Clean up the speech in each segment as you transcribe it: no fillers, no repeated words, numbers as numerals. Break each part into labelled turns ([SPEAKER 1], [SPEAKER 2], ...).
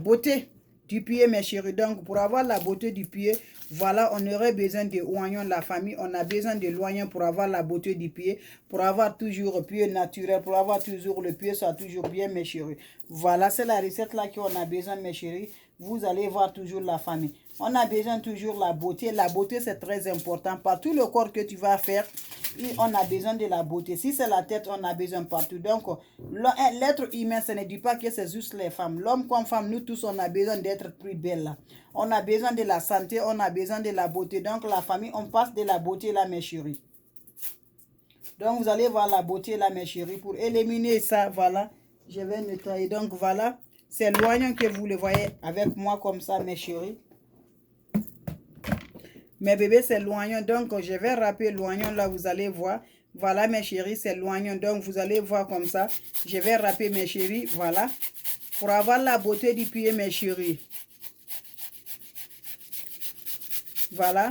[SPEAKER 1] beauté du pied, mes chéris. Donc, pour avoir la beauté du pied, voilà, on aurait besoin de oignons, la famille. On a besoin de l'oignon pour avoir la beauté du pied, pour avoir toujours le pied naturel, pour avoir toujours le pied soit toujours bien, mes chéris. Voilà, c'est la recette là qu'on a besoin, mes chéris. Vous allez voir toujours la famille. On a besoin toujours de la beauté. La beauté, c'est très important. Par tout le corps que tu vas faire, on a besoin de la beauté. Si c'est la tête, on a besoin partout. Donc, l'être humain, ce ne dit pas que c'est juste les femmes. L'homme comme femme, nous tous, on a besoin d'être plus belle là. On a besoin de la santé, on a besoin de la beauté. Donc, la famille, on passe de la beauté là, mes chéris. Donc, vous allez voir la beauté là, mes chéris. Pour éliminer ça, voilà, je vais nettoyer. Donc, voilà, c'est l'oignon que vous le voyez avec moi comme ça, mes chéris. Mes bébés, c'est l'oignon. Donc, je vais râper l'oignon là, vous allez voir. Voilà, mes chéris, c'est l'oignon. Donc, vous allez voir comme ça. Je vais râper, mes chéris. Voilà. Pour avoir la beauté du pied, mes chéris. Voilà.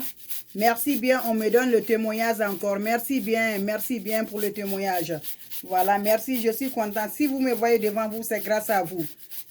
[SPEAKER 1] Merci bien. On me donne le témoignage encore. Merci bien pour le témoignage. Voilà, merci. Je suis contente. Si vous me voyez devant vous, c'est grâce à vous.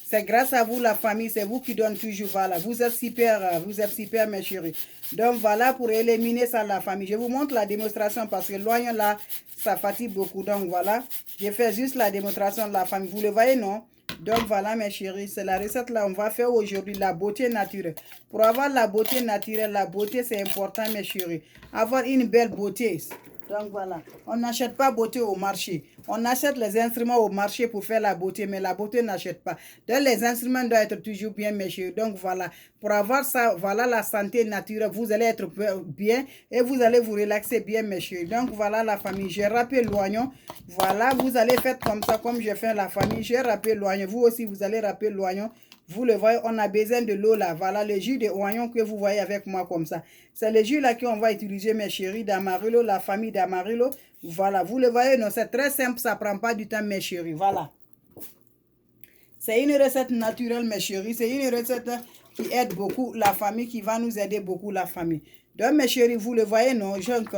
[SPEAKER 1] C'est grâce à vous, la famille. C'est vous qui donne toujours. Voilà, vous êtes super, mes chéris. Donc, voilà, pour éliminer ça, la famille. Je vous montre la démonstration parce que l'oignon, là, ça fatigue beaucoup. Donc, voilà, je fais juste la démonstration de la famille. Vous le voyez, non? Donc, voilà, mes chéris, c'est la recette, là, on va faire aujourd'hui, la beauté naturelle. Pour avoir la beauté naturelle, la beauté, c'est important, mes chéris. Avoir une belle beauté. Donc, voilà, on n'achète pas beauté au marché. On achète les instruments au marché pour faire la beauté, mais la beauté n'achète pas. Donc, les instruments doivent être toujours bien, mes chéris. Donc, voilà, pour avoir ça, voilà la santé naturelle, vous allez être bien et vous allez vous relaxer bien, mes chéris. Donc, voilà la famille. J'ai râpé l'oignon. Voilà, vous allez faire comme ça, comme je fais la famille. J'ai râpé l'oignon. Vous aussi, vous allez râper l'oignon. Vous le voyez, on a besoin de l'eau là. Voilà le jus d'oignon que vous voyez avec moi comme ça. C'est le jus là qu'on va utiliser, mes chéris, d'Amarillo, la famille d'Amarillo. Voilà, vous le voyez, non, c'est très simple, ça ne prend pas du temps, mes chéris. Voilà. C'est une recette naturelle, mes chéris. C'est une recette qui aide beaucoup la famille, qui va nous aider beaucoup la famille. Donc, mes chéris, vous le voyez, non?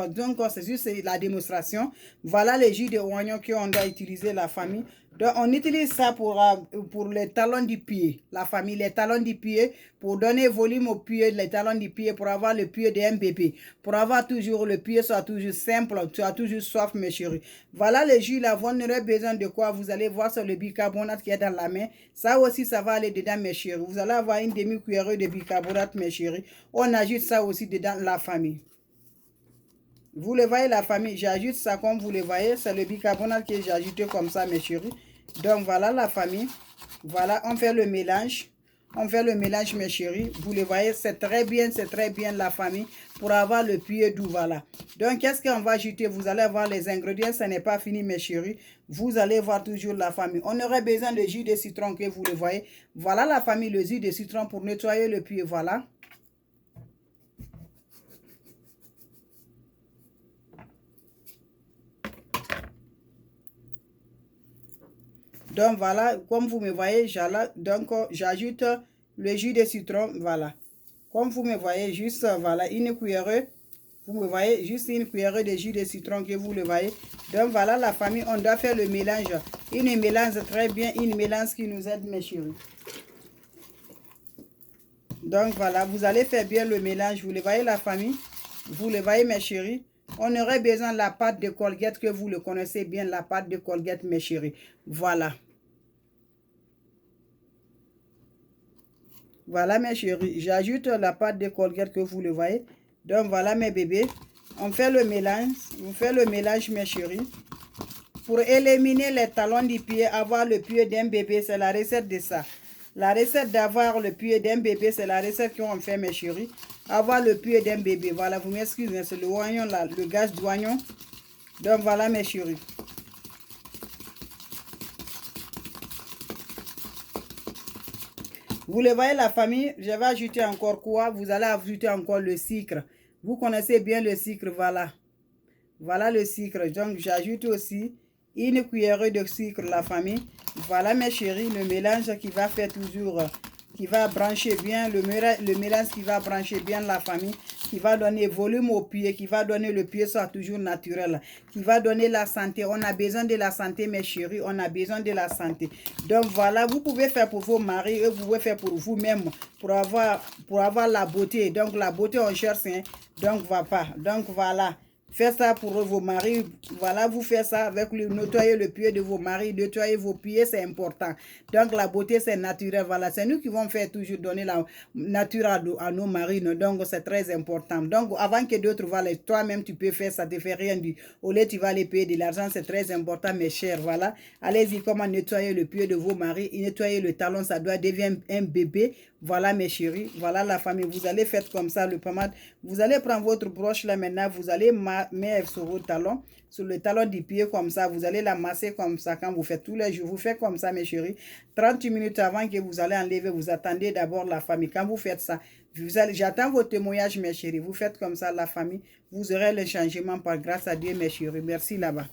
[SPEAKER 1] Donc, c'est juste la démonstration. Voilà le jus d'oignon qu'on doit utiliser, la famille. Donc, on utilise ça pour les talons du pied. La famille, les talons du pied, pour donner volume au pied, les talons du pied, pour avoir le pied d'un bébé. Pour avoir toujours le pied, soit toujours simple, soit toujours soft, mes chéris. Voilà le jus là, vous n'aurez besoin de quoi? Vous allez voir sur le bicarbonate qui est dans la main. Ça aussi, ça va aller dedans, mes chéris. Vous allez avoir une demi-cuillerée de bicarbonate, mes chéris. On ajoute ça aussi dedans, la famille. Vous le voyez, la famille, j'ajoute ça comme vous le voyez. C'est le bicarbonate que j'ai ajouté comme ça, mes chéris. Donc, voilà la famille. Voilà, on fait le mélange. On fait le mélange, mes chéris. Vous le voyez, c'est très bien la famille. Pour avoir le pied doux, voilà. Donc, qu'est-ce qu'on va ajouter? Vous allez voir les ingrédients. Ce n'est pas fini, mes chéris. Vous allez voir toujours la famille. On aurait besoin de jus de citron que vous le voyez. Voilà la famille, le jus de citron pour nettoyer le pied, voilà. Donc, voilà, comme vous me voyez, j'ajoute le jus de citron, voilà. Comme vous me voyez, juste, voilà, une cuillerée. Vous me voyez, juste une cuillerée de jus de citron que vous le voyez. Donc, voilà, la famille, on doit faire le mélange. Une mélange très bien, une mélange qui nous aide, mes chéris. Donc, voilà, vous allez faire bien le mélange. Vous le voyez, la famille? Vous le voyez, mes chéris? On aurait besoin de la pâte de Colgate, que vous le connaissez bien, la pâte de Colgate, mes chéris. Voilà. Voilà, mes chéris. J'ajoute la pâte de Colgate que vous le voyez. Donc, voilà, mes bébés. On fait le mélange. On fait le mélange, mes chéris. Pour éliminer les talons du pied, avoir le pied d'un bébé, c'est la recette de ça. La recette d'avoir le pied d'un bébé, c'est la recette qu'on fait, mes chéris. Avoir le pied d'un bébé. Voilà, vous m'excusez, c'est le oignon là, le gaz d'oignon. Donc, voilà, mes chéris. Vous le voyez, la famille, je vais ajouter encore quoi? Vous allez ajouter encore le sucre. Vous connaissez bien le sucre, voilà. Voilà le sucre. Donc, j'ajoute aussi une cuillerée de sucre, la famille. Voilà, mes chéris, le mélange qui va faire toujours, qui va brancher bien, le mélange qui va brancher bien la famille. qui va donner volume au pied, qui va donner le pied soit toujours naturel, qui va donner la santé. On a besoin de la santé, mes chéris, on a besoin de la santé. Donc voilà, vous pouvez faire pour vos maris et vous pouvez faire pour vous-même pour avoir la beauté. Donc la beauté, on cherche, hein, donc va pas. Donc voilà. Faites ça pour vos maris. Voilà, vous faites ça avec le nettoyer le pied de vos maris, nettoyer vos pieds, c'est important. Donc la beauté, c'est naturel. Voilà, c'est nous qui vont faire toujours donner la nature à nos maris. Donc c'est très important. Donc avant que d'autres valent, toi-même tu peux faire ça, ne te fait rien du. Au lieu tu vas les payer de l'argent, c'est très important, mes chers. Voilà, allez-y, comment nettoyer le pied de vos maris, nettoyer le talon, ça doit devenir un bébé. Voilà mes chéris, voilà la famille. Vous allez faire comme ça le pommade. Vous allez prendre votre broche là maintenant, vous allez mettre sur vos talons, sur le talon du pied comme ça. Vous allez la masser comme ça quand vous faites tous les jours. Vous faites comme ça mes chéris. 30 minutes avant que vous allez enlever, vous attendez d'abord la famille. Quand vous faites ça, j'attends vos témoignages mes chéris. Vous faites comme ça la famille. Vous aurez le changement par grâce à Dieu mes chéris. Merci là-bas.